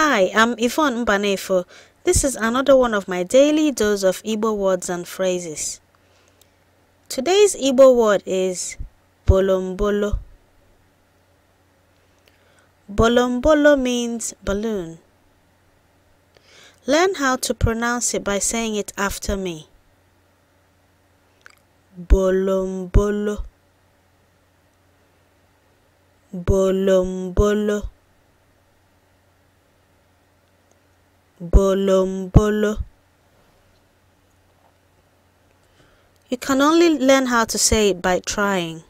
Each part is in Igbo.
Hi, I'm Yvonne Mbanefo. This is another one of my daily dose of Igbo words and phrases. Today's Igbo word is Bolombolo. Bolombolo means balloon. Learn how to pronounce it by saying it after me. Bolombolo. Bolombolo. Bolombolo. You can only learn how to say it by trying.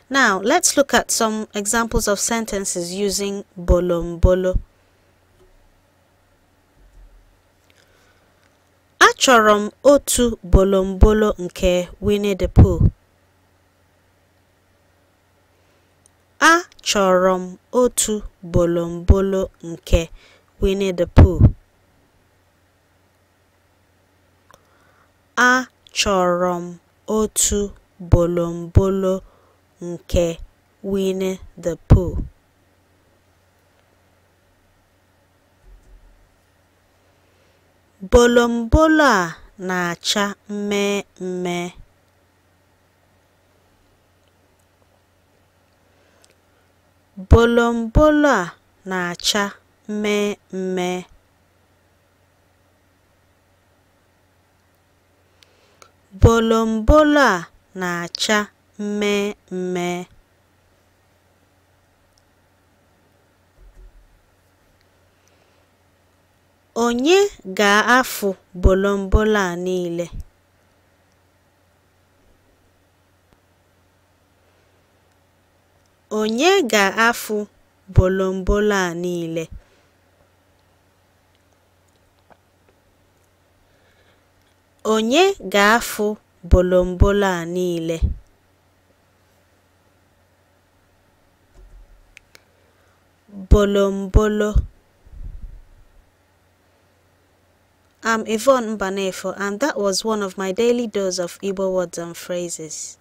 Now, let's look at some examples of sentences using bolombolo. Achọrọ m otu bolombolo nke Winnie the Pooh. Achọrọ m otu bolombolo nke Winnie the Pooh. Achọrọ m otu bolombolo nke Winnie the Pooh. Bolombolo a na-acha mmemme. Bolombolo a na-acha mmemme. Bolombolo a na-acha mmemme. Onye ga-afụ bolombolo a niile? Onye ga-afụ bolombolo a niile? Onye ga-afụ bolombolo a niile? Bolombolo. I'm Yvonne Mbanefo, and that was one of my daily dose of Igbo words and phrases.